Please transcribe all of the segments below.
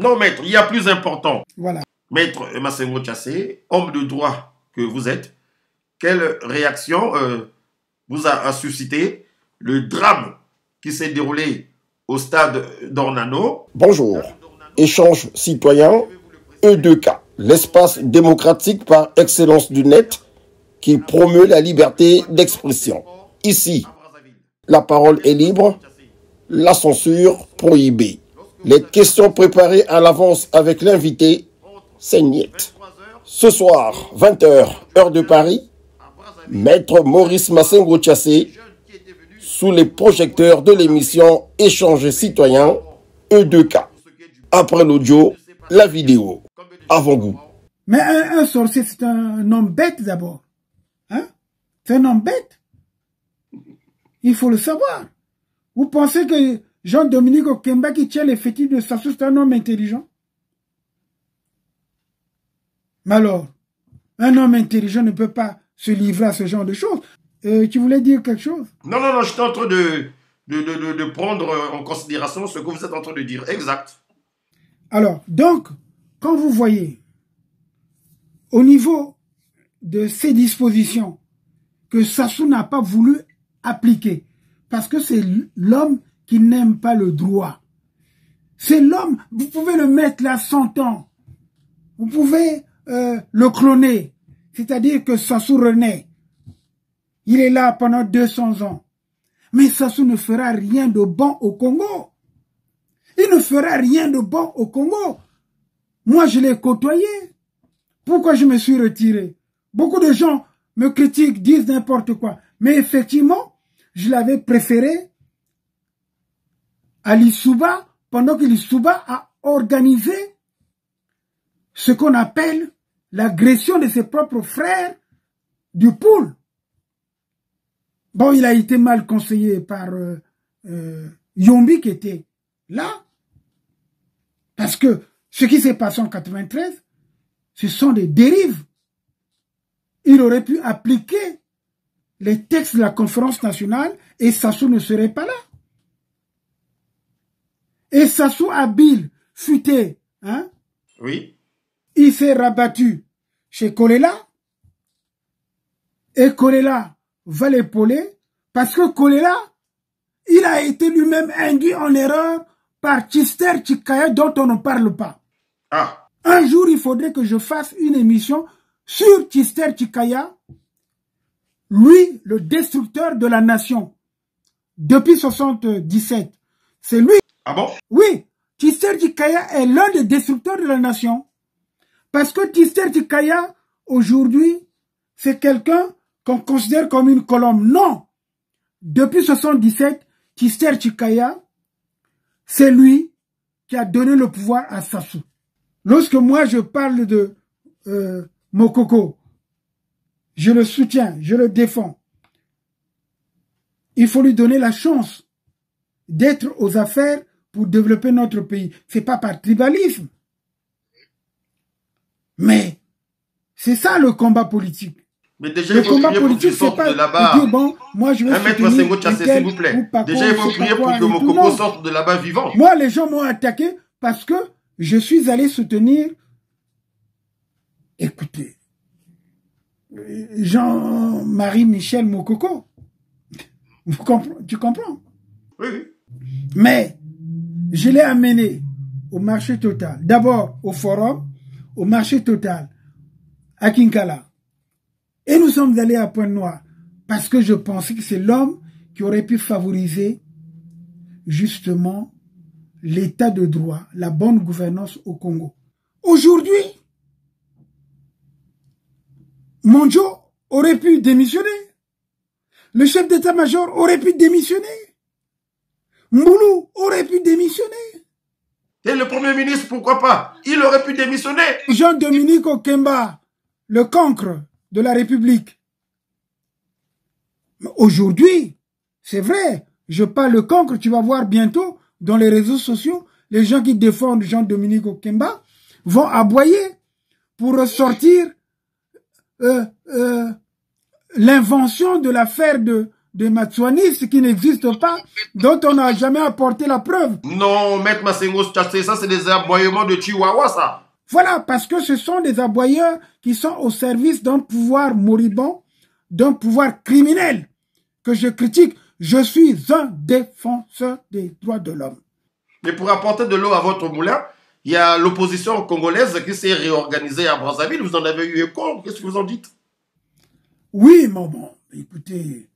Non, maître, il y a plus important. Voilà. Maître Massengo Tchassé, homme de droit que vous êtes, quelle réaction vous a suscité le drame qui s'est déroulé au stade d'Ornano? Bonjour. Échange citoyen, E2K, l'espace démocratique par excellence du net qui promeut la liberté d'expression. Ici, la parole est libre, la censure prohibée. Les questions préparées à l'avance avec l'invité, c'est niet. Ce soir, 20h, heure de Paris, Maître Maurice Massengo Tchassé, sous les projecteurs de l'émission Échange citoyen, E2K. Après l'audio, la vidéo. Avant-goût. Mais un sorcier, c'est un homme bête d'abord. Hein? C'est un homme bête. Il faut le savoir. Vous pensez que Jean-Dominique Okemba qui tient les fétiches de Sassou, c'est un homme intelligent? Mais alors, un homme intelligent ne peut pas se livrer à ce genre de choses. Tu voulais dire quelque chose? Non, j'étais en train de prendre en considération ce que vous êtes en train de dire. Exact. Alors, donc, quand vous voyez, au niveau de ces dispositions que Sassou n'a pas voulu appliquer, parce que c'est l'homme qui n'aime pas le droit. C'est l'homme, vous pouvez le mettre là 100 ans. Vous pouvez le cloner. C'est-à-dire que Sassou renaît. Il est là pendant 200 ans. Mais Sassou ne fera rien de bon au Congo. Il ne fera rien de bon au Congo. Moi, je l'ai côtoyé. Pourquoi je me suis retiré? Beaucoup de gens me critiquent, disent n'importe quoi. Mais effectivement, je l'avais préféré à Lissouba pendant que Lissouba a organisé ce qu'on appelle l'agression de ses propres frères du Poul. Bon, il a été mal conseillé par Yombi qui était là. Parce que ce qui s'est passé en 93, ce sont des dérives. Il aurait pu appliquer les textes de la conférence nationale et Sassou ne serait pas là. Et Sassou habile, futé, hein? Oui. Il s'est rabattu chez Kolela. Et Kolela va l'épauler parce que Kolela, il a été lui-même induit en erreur par Tchister Tchikaya dont on ne parle pas. Ah. Un jour, il faudrait que je fasse une émission sur Tchister Tchikaya, lui, le destructeur de la nation, depuis 77. C'est lui. Ah bon? Oui, Tchister Tchikaya est l'un des destructeurs de la nation. Parce que Tchister Tchikaya, aujourd'hui, c'est quelqu'un qu'on considère comme une colombe. Non. Depuis 77, Tchister Tchikaya, c'est lui qui a donné le pouvoir à Sassou. Lorsque moi je parle de Mokoko, je le soutiens, je le défends. Il faut lui donner la chance d'être aux affaires pour développer notre pays. C'est pas par tribalisme. Mais c'est ça le combat politique. Mais déjà, le il faut combat prier pour politique, qu'il sorte pas de là-bas. Bon, moi je vais Maître Massengo Tchassé, s'il vous plaît. Déjà, il faut prier pour que Mokoko sorte de là-bas vivant. Moi, les gens m'ont attaqué parce que je suis allé soutenir, écoutez, Jean-Marie Michel Mokoko. Tu comprends? Oui. Mais je l'ai amené au marché total. D'abord au forum, au marché total, à Kinkala. Et nous sommes allés à Pointe-Noire parce que je pensais que c'est l'homme qui aurait pu favoriser justement l'état de droit, la bonne gouvernance au Congo. Aujourd'hui, Monjo aurait pu démissionner. Le chef d'état-major aurait pu démissionner. Mboulou aurait pu démissionner. Et le premier ministre, pourquoi pas? Il aurait pu démissionner. Jean-Dominique Okemba, le cancre de la République. Aujourd'hui, c'est vrai, je parle le cancre, tu vas voir bientôt dans les réseaux sociaux, les gens qui défendent Jean-Dominique Okemba vont aboyer pour ressortir l'invention de l'affaire de de matsuanistes qui n'existent pas, dont on n'a jamais apporté la preuve. Non, Maître Massengo Tchassé, ça c'est des aboiements de Chihuahua, ça. Voilà, parce que ce sont des aboyeurs qui sont au service d'un pouvoir moribond, d'un pouvoir criminel que je critique. Je suis un défenseur des droits de l'homme. Mais pour apporter de l'eau à votre moulin, il y a l'opposition congolaise qui s'est réorganisée à Brazzaville. Vous en avez eu écho. Qu'est-ce que vous en dites? Oui, mais bon, écoutez,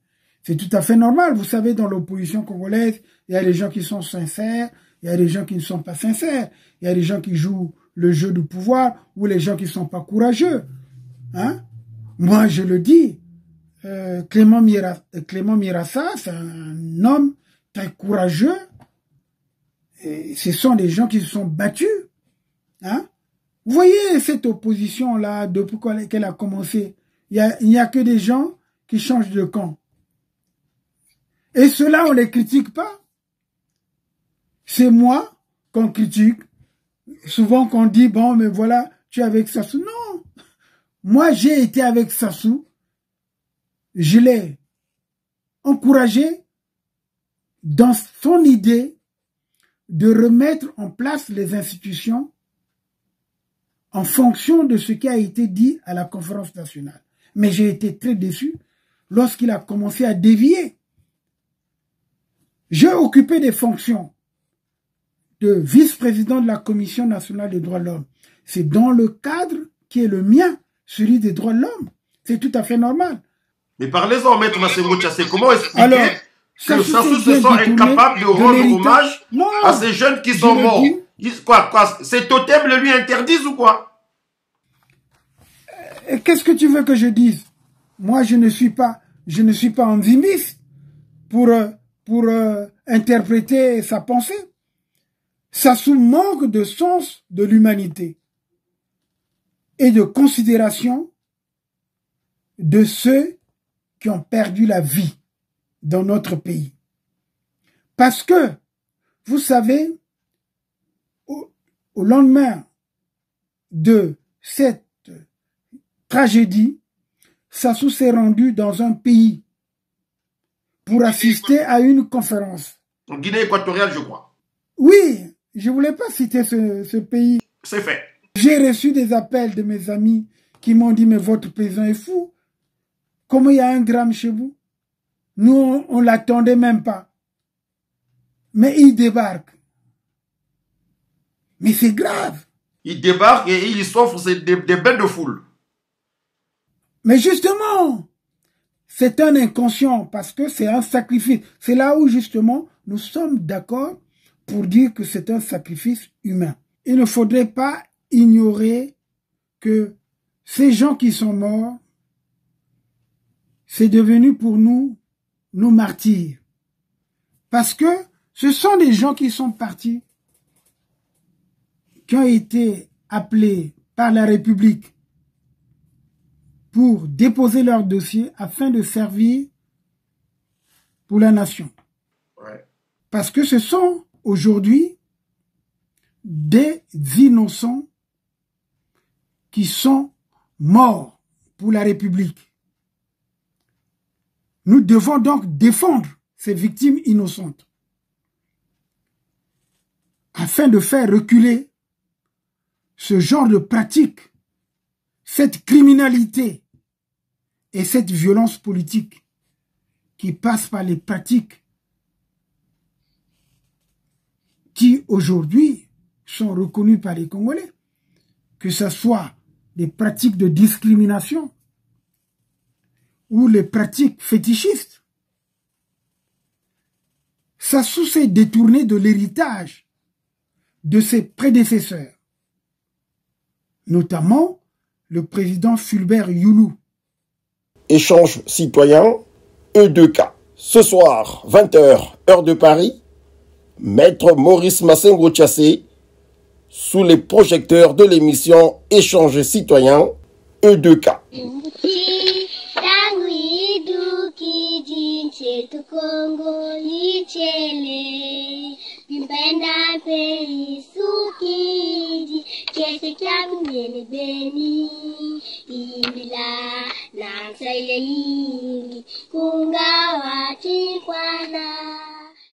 c'est tout à fait normal. Vous savez, dans l'opposition congolaise, il y a des gens qui sont sincères, il y a des gens qui ne sont pas sincères, il y a des gens qui jouent le jeu du pouvoir ou les gens qui ne sont pas courageux. Hein? Moi, je le dis, Clément Mirassa, c'est un homme très courageux. Et ce sont des gens qui se sont battus. Hein? Vous voyez cette opposition-là, depuis qu'elle a commencé, il n'y a que des gens qui changent de camp. Et ceux-là, on ne les critique pas. C'est moi qu'on critique. Souvent qu'on dit, bon, mais voilà, tu es avec Sassou. Non. Moi, j'ai été avec Sassou. Je l'ai encouragé dans son idée de remettre en place les institutions en fonction de ce qui a été dit à la conférence nationale. Mais j'ai été très déçu lorsqu'il a commencé à dévier. J'ai occupé des fonctions de vice-président de la Commission nationale des droits de l'homme. C'est dans le cadre qui est le mien, celui des droits de l'homme. C'est tout à fait normal. Mais parlez-en, Maître Massengo Tchassé. Comment expliquer Alors, que Sassou se sent incapable de rendre hommage à ces jeunes qui sont morts? Quoi, ces totems le lui interdisent ou quoi? Qu'est-ce que tu veux que je dise? Moi, je ne suis pas enzymiste pour interpréter sa pensée. Sassou manque de sens de l'humanité et de considération de ceux qui ont perdu la vie dans notre pays. Parce que, vous savez, au lendemain de cette tragédie, Sassou s'est rendu dans un pays pour assister à une conférence. En Guinée équatoriale, je crois. Oui, je ne voulais pas citer ce pays. C'est fait. J'ai reçu des appels de mes amis qui m'ont dit, mais votre président est fou. Comment il y a 1 gramme chez vous? Nous, on ne l'attendait même pas. Mais il débarque. Mais c'est grave. Il débarque et il s'offre des bains de foule. Mais justement, c'est un inconscient parce que c'est un sacrifice. C'est là où justement nous sommes d'accord pour dire que c'est un sacrifice humain. Il ne faudrait pas ignorer que ces gens qui sont morts, c'est devenu pour nous nos martyrs. Parce que ce sont des gens qui sont partis, qui ont été appelés par la République pour déposer leur dossier afin de servir pour la nation. Ouais. Parce que ce sont aujourd'hui des innocents qui sont morts pour la République. Nous devons donc défendre ces victimes innocentes afin de faire reculer ce genre de pratique, cette criminalité et cette violence politique qui passe par les pratiques qui aujourd'hui sont reconnues par les Congolais, que ce soit des pratiques de discrimination ou les pratiques fétichistes. Sassou s'est détourné de l'héritage de ses prédécesseurs, notamment le président Fulbert Youlou. Échange citoyen, E2K. Ce soir, 20h, heure de Paris, Maître Maurice Massengo Tchassé, sous les projecteurs de l'émission Échange citoyen, E2K. Nansaileyi kungawa chikwana.